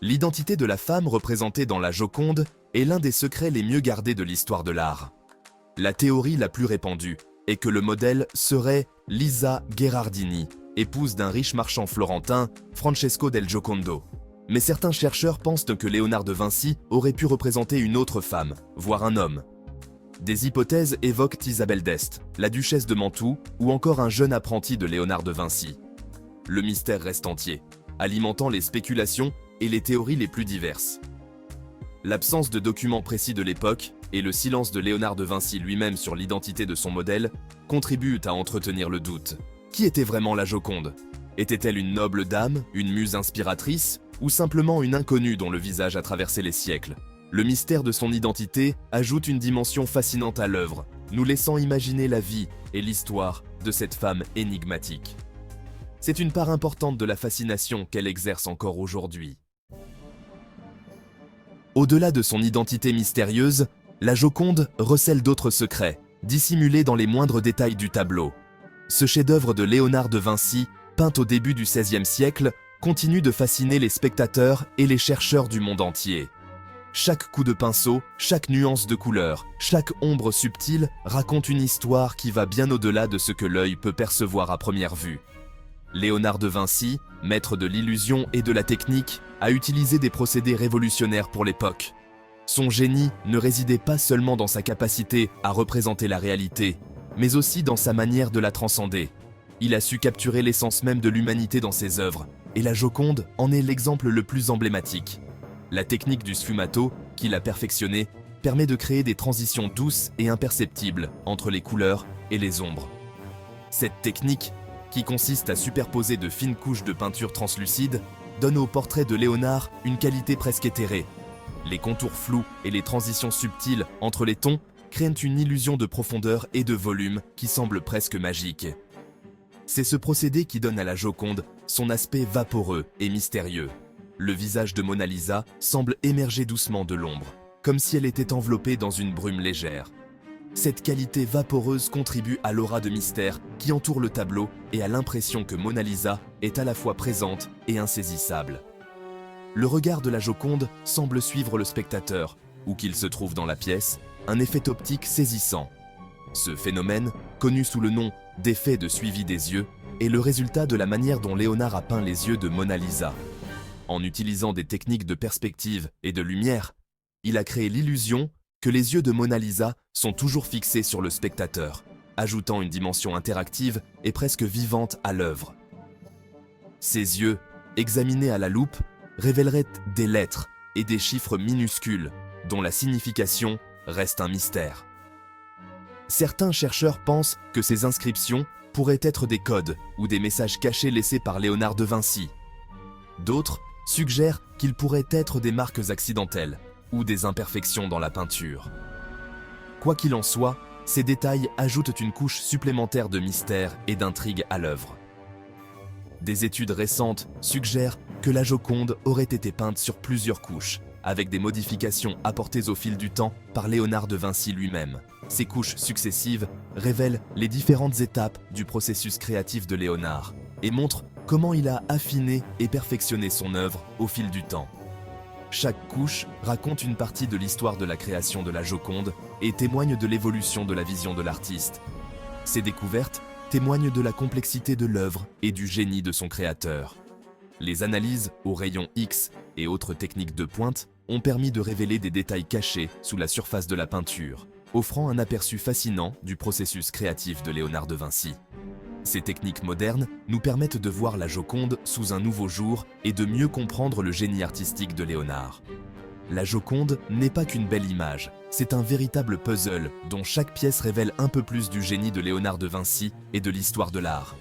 L'identité de la femme représentée dans la Joconde est l'un des secrets les mieux gardés de l'histoire de l'art. La théorie la plus répandue est que le modèle serait Lisa Gherardini, épouse d'un riche marchand florentin, Francesco del Giocondo. Mais certains chercheurs pensent que Léonard de Vinci aurait pu représenter une autre femme, voire un homme. Des hypothèses évoquent Isabelle d'Este, la duchesse de Mantoue, ou encore un jeune apprenti de Léonard de Vinci. Le mystère reste entier, alimentant les spéculations et les théories les plus diverses. L'absence de documents précis de l'époque et le silence de Léonard de Vinci lui-même sur l'identité de son modèle contribuent à entretenir le doute. Qui était vraiment la Joconde? Était-elle une noble dame, une muse inspiratrice, ou simplement une inconnue dont le visage a traversé les siècles? Le mystère de son identité ajoute une dimension fascinante à l'œuvre, nous laissant imaginer la vie et l'histoire de cette femme énigmatique. C'est une part importante de la fascination qu'elle exerce encore aujourd'hui. Au-delà de son identité mystérieuse, la Joconde recèle d'autres secrets, dissimulés dans les moindres détails du tableau. Ce chef-d'œuvre de Léonard de Vinci, peint au début du XVIe siècle, continue de fasciner les spectateurs et les chercheurs du monde entier. Chaque coup de pinceau, chaque nuance de couleur, chaque ombre subtile raconte une histoire qui va bien au-delà de ce que l'œil peut percevoir à première vue. Léonard de Vinci, maître de l'illusion et de la technique, a utilisé des procédés révolutionnaires pour l'époque. Son génie ne résidait pas seulement dans sa capacité à représenter la réalité, mais aussi dans sa manière de la transcender. Il a su capturer l'essence même de l'humanité dans ses œuvres, et la Joconde en est l'exemple le plus emblématique. La technique du sfumato, qu'il a perfectionnée, permet de créer des transitions douces et imperceptibles entre les couleurs et les ombres. Cette technique, qui consiste à superposer de fines couches de peinture translucide, donne au portrait de Léonard une qualité presque éthérée. Les contours flous et les transitions subtiles entre les tons créent une illusion de profondeur et de volume qui semble presque magique. C'est ce procédé qui donne à la Joconde son aspect vaporeux et mystérieux. Le visage de Mona Lisa semble émerger doucement de l'ombre, comme si elle était enveloppée dans une brume légère. Cette qualité vaporeuse contribue à l'aura de mystère qui entoure le tableau et à l'impression que Mona Lisa est à la fois présente et insaisissable. Le regard de la Joconde semble suivre le spectateur, où qu'il se trouve dans la pièce, un effet optique saisissant. Ce phénomène, connu sous le nom d'effet de suivi des yeux, est le résultat de la manière dont Léonard a peint les yeux de Mona Lisa. En utilisant des techniques de perspective et de lumière, il a créé l'illusion que les yeux de Mona Lisa sont toujours fixés sur le spectateur, ajoutant une dimension interactive et presque vivante à l'œuvre. Ces yeux, examinés à la loupe, révéleraient des lettres et des chiffres minuscules, dont la signification reste un mystère. Certains chercheurs pensent que ces inscriptions pourraient être des codes ou des messages cachés laissés par Léonard de Vinci. D'autres suggèrent qu'ils pourraient être des marques accidentelles ou des imperfections dans la peinture. Quoi qu'il en soit, ces détails ajoutent une couche supplémentaire de mystère et d'intrigue à l'œuvre. Des études récentes suggèrent que la Joconde aurait été peinte sur plusieurs couches, avec des modifications apportées au fil du temps par Léonard de Vinci lui-même. Ces couches successives révèlent les différentes étapes du processus créatif de Léonard et montrent comment il a affiné et perfectionné son œuvre au fil du temps. Chaque couche raconte une partie de l'histoire de la création de la Joconde et témoigne de l'évolution de la vision de l'artiste. Ces découvertes témoignent de la complexité de l'œuvre et du génie de son créateur. Les analyses au rayon X et autres techniques de pointe ont permis de révéler des détails cachés sous la surface de la peinture, offrant un aperçu fascinant du processus créatif de Léonard de Vinci. Ces techniques modernes nous permettent de voir la Joconde sous un nouveau jour et de mieux comprendre le génie artistique de Léonard. La Joconde n'est pas qu'une belle image, c'est un véritable puzzle dont chaque pièce révèle un peu plus du génie de Léonard de Vinci et de l'histoire de l'art.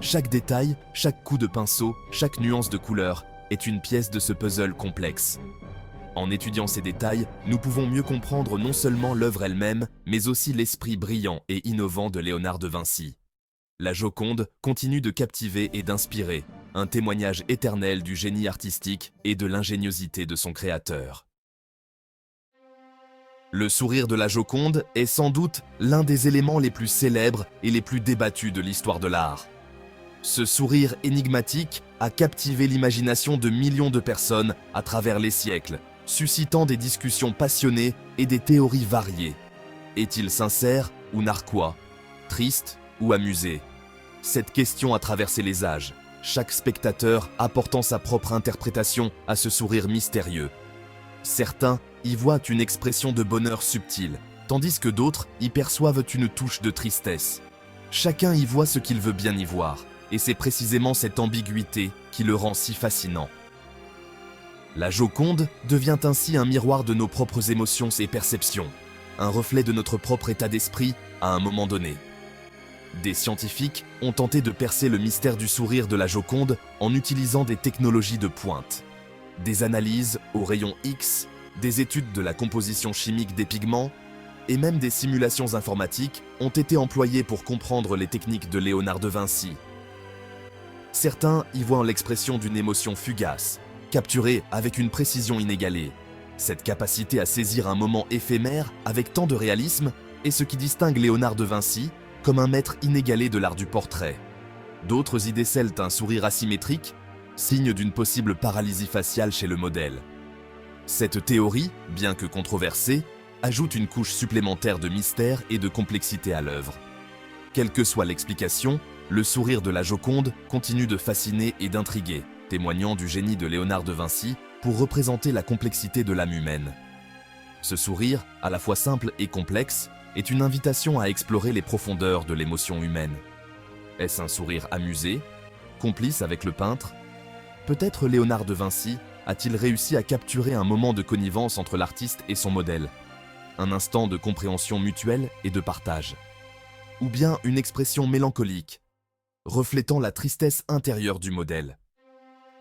Chaque détail, chaque coup de pinceau, chaque nuance de couleur est une pièce de ce puzzle complexe. En étudiant ces détails, nous pouvons mieux comprendre non seulement l'œuvre elle-même, mais aussi l'esprit brillant et innovant de Léonard de Vinci. La Joconde continue de captiver et d'inspirer, un témoignage éternel du génie artistique et de l'ingéniosité de son créateur. Le sourire de la Joconde est sans doute l'un des éléments les plus célèbres et les plus débattus de l'histoire de l'art. Ce sourire énigmatique a captivé l'imagination de millions de personnes à travers les siècles, suscitant des discussions passionnées et des théories variées. Est-il sincère ou narquois? Triste ou amusé? Cette question a traversé les âges, chaque spectateur apportant sa propre interprétation à ce sourire mystérieux. Certains y voient une expression de bonheur subtil, tandis que d'autres y perçoivent une touche de tristesse. Chacun y voit ce qu'il veut bien y voir, et c'est précisément cette ambiguïté qui le rend si fascinant. La Joconde devient ainsi un miroir de nos propres émotions et perceptions, un reflet de notre propre état d'esprit à un moment donné. Des scientifiques ont tenté de percer le mystère du sourire de la Joconde en utilisant des technologies de pointe. Des analyses aux rayons X, des études de la composition chimique des pigments, et même des simulations informatiques ont été employées pour comprendre les techniques de Léonard de Vinci. Certains y voient l'expression d'une émotion fugace, capturée avec une précision inégalée. Cette capacité à saisir un moment éphémère avec tant de réalisme est ce qui distingue Léonard de Vinci comme un maître inégalé de l'art du portrait. D'autres y décèlent un sourire asymétrique, signe d'une possible paralysie faciale chez le modèle. Cette théorie, bien que controversée, ajoute une couche supplémentaire de mystère et de complexité à l'œuvre. Quelle que soit l'explication, le sourire de la Joconde continue de fasciner et d'intriguer, témoignant du génie de Léonard de Vinci pour représenter la complexité de l'âme humaine. Ce sourire, à la fois simple et complexe, est une invitation à explorer les profondeurs de l'émotion humaine. Est-ce un sourire amusé, complice avec le peintre? Peut-être Léonard de Vinci a-t-il réussi à capturer un moment de connivence entre l'artiste et son modèle, un instant de compréhension mutuelle et de partage, ou bien une expression mélancolique, reflétant la tristesse intérieure du modèle.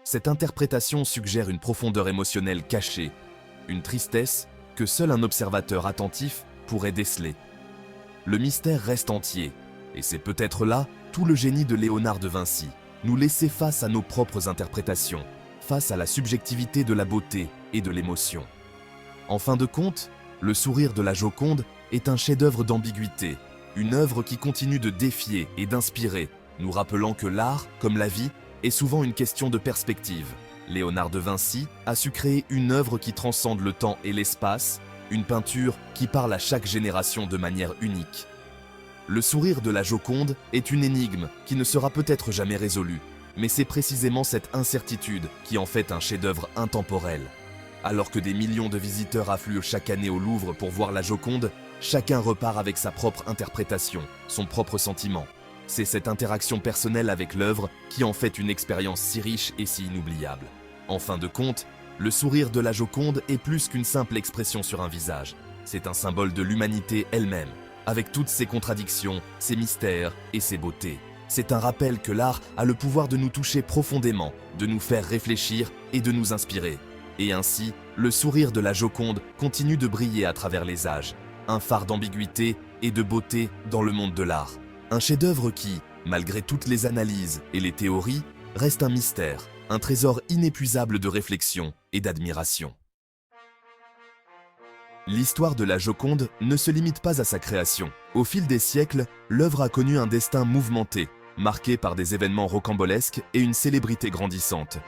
Cette interprétation suggère une profondeur émotionnelle cachée, une tristesse que seul un observateur attentif pourrait déceler. Le mystère reste entier, et c'est peut-être là tout le génie de Léonard de Vinci, nous laisser face à nos propres interprétations, face à la subjectivité de la beauté et de l'émotion. En fin de compte, le sourire de la Joconde est un chef-d'œuvre d'ambiguïté, une œuvre qui continue de défier et d'inspirer, nous rappelant que l'art, comme la vie, est souvent une question de perspective. Léonard de Vinci a su créer une œuvre qui transcende le temps et l'espace, une peinture qui parle à chaque génération de manière unique. Le sourire de la Joconde est une énigme qui ne sera peut-être jamais résolue, mais c'est précisément cette incertitude qui en fait un chef-d'œuvre intemporel. Alors que des millions de visiteurs affluent chaque année au Louvre pour voir la Joconde, chacun repart avec sa propre interprétation, son propre sentiment. C'est cette interaction personnelle avec l'œuvre qui en fait une expérience si riche et si inoubliable. En fin de compte, le sourire de la Joconde est plus qu'une simple expression sur un visage. C'est un symbole de l'humanité elle-même, avec toutes ses contradictions, ses mystères et ses beautés. C'est un rappel que l'art a le pouvoir de nous toucher profondément, de nous faire réfléchir et de nous inspirer. Et ainsi, le sourire de la Joconde continue de briller à travers les âges, un phare d'ambiguïté et de beauté dans le monde de l'art. Un chef-d'œuvre qui, malgré toutes les analyses et les théories, reste un mystère, un trésor inépuisable de réflexion et d'admiration. L'histoire de la Joconde ne se limite pas à sa création. Au fil des siècles, l'œuvre a connu un destin mouvementé, marqué par des événements rocambolesques et une célébrité grandissante.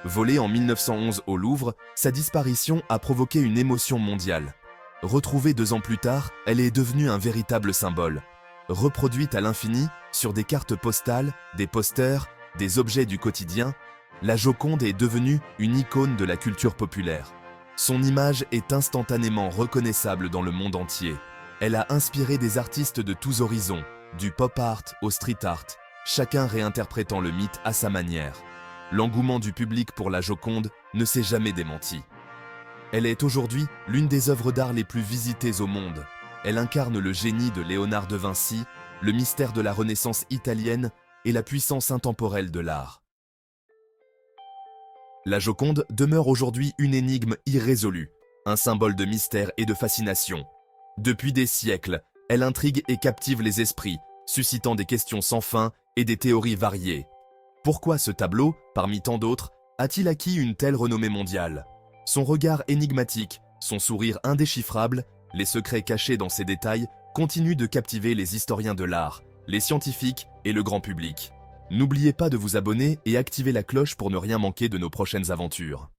Volée en 1911 au Louvre, sa disparition a provoqué une émotion mondiale. Retrouvée 2 ans plus tard, elle est devenue un véritable symbole. Reproduite à l'infini sur des cartes postales, des posters, des objets du quotidien, la Joconde est devenue une icône de la culture populaire. Son image est instantanément reconnaissable dans le monde entier. Elle a inspiré des artistes de tous horizons, du pop art au street art, chacun réinterprétant le mythe à sa manière. L'engouement du public pour la Joconde ne s'est jamais démenti. Elle est aujourd'hui l'une des œuvres d'art les plus visitées au monde. Elle incarne le génie de Léonard de Vinci, le mystère de la Renaissance italienne et la puissance intemporelle de l'art. La Joconde demeure aujourd'hui une énigme irrésolue, un symbole de mystère et de fascination. Depuis des siècles, elle intrigue et captive les esprits, suscitant des questions sans fin et des théories variées. Pourquoi ce tableau, parmi tant d'autres, a-t-il acquis une telle renommée mondiale? Son regard énigmatique, son sourire indéchiffrable, les secrets cachés dans ses détails continuent de captiver les historiens de l'art, les scientifiques et le grand public. N'oubliez pas de vous abonner et activer la cloche pour ne rien manquer de nos prochaines aventures.